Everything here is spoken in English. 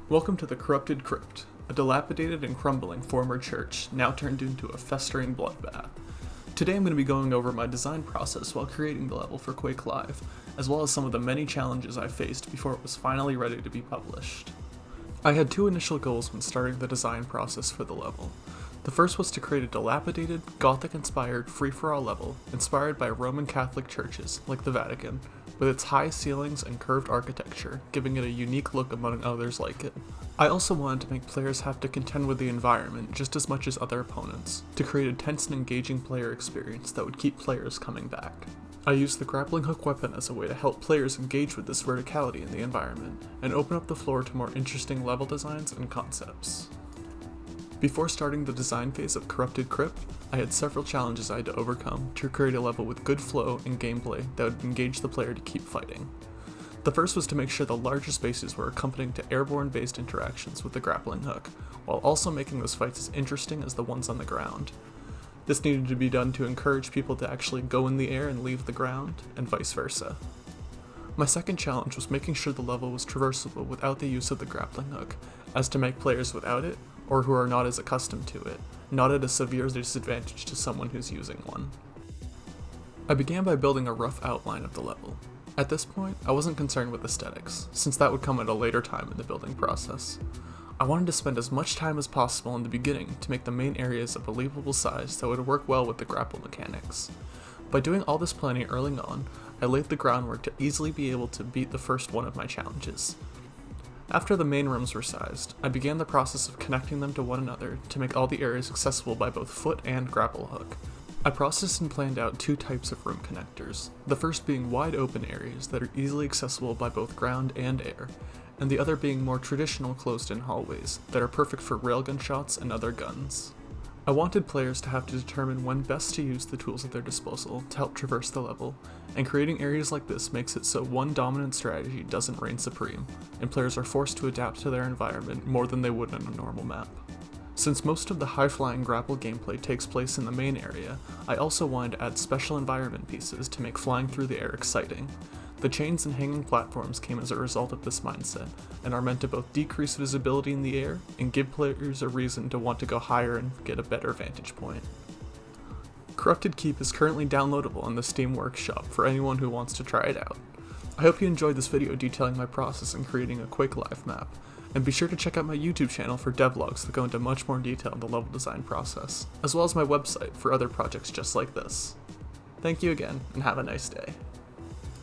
Welcome to the corrupted Crypt, a dilapidated and crumbling former church, now turned into a festering bloodbath. Today I'm going to be going over my design process while creating the level for Quake Live, as well as some of the many challenges I faced before it was finally ready to be published. I had two initial goals when starting the design process for the level. The first was to create a dilapidated, Gothic-inspired free-for-all level inspired by Roman Catholic churches, like the Vatican, with its high ceilings and curved architecture, giving it a unique look among others like it. I also wanted to make players have to contend with the environment just as much as other opponents, to create a tense and engaging player experience that would keep players coming back. I used the grappling hook weapon as a way to help players engage with this verticality in the environment, and open up the floor to more interesting level designs and concepts. Before starting the design phase of Corrupted Crypt, I had several challenges I had to overcome to create a level with good flow and gameplay that would engage the player to keep fighting. The first was to make sure the larger spaces were accompanying to airborne-based interactions with the grappling hook, while also making those fights as interesting as the ones on the ground. This needed to be done to encourage people to actually go in the air and leave the ground, and vice versa. My second challenge was making sure the level was traversable without the use of the grappling hook, as to make players without it, or who are not as accustomed to it, not at a severe disadvantage to someone who's using one. I began by building a rough outline of the level. At this point, I wasn't concerned with aesthetics, since that would come at a later time in the building process. I wanted to spend as much time as possible in the beginning to make the main areas a believable size that would work well with the grapple mechanics. By doing all this planning early on, I laid the groundwork to easily be able to beat the first one of my challenges. After the main rooms were sized, I began the process of connecting them to one another to make all the areas accessible by both foot and grapple hook. I processed and planned out two types of room connectors, the first being wide open areas that are easily accessible by both ground and air, and the other being more traditional closed-in hallways that are perfect for railgun shots and other guns. I wanted players to have to determine when best to use the tools at their disposal to help traverse the level, and creating areas like this makes it so one dominant strategy doesn't reign supreme, and players are forced to adapt to their environment more than they would in a normal map. Since most of the high-flying grapple gameplay takes place in the main area, I also wanted to add special environment pieces to make flying through the air exciting. The chains and hanging platforms came as a result of this mindset, and are meant to both decrease visibility in the air and give players a reason to want to go higher and get a better vantage point. Corrupted Keep is currently downloadable in the Steam Workshop for anyone who wants to try it out. I hope you enjoyed this video detailing my process in creating a Quake Live map, and be sure to check out my YouTube channel for devlogs that go into much more detail in the level design process, as well as my website for other projects just like this. Thank you again, and have a nice day.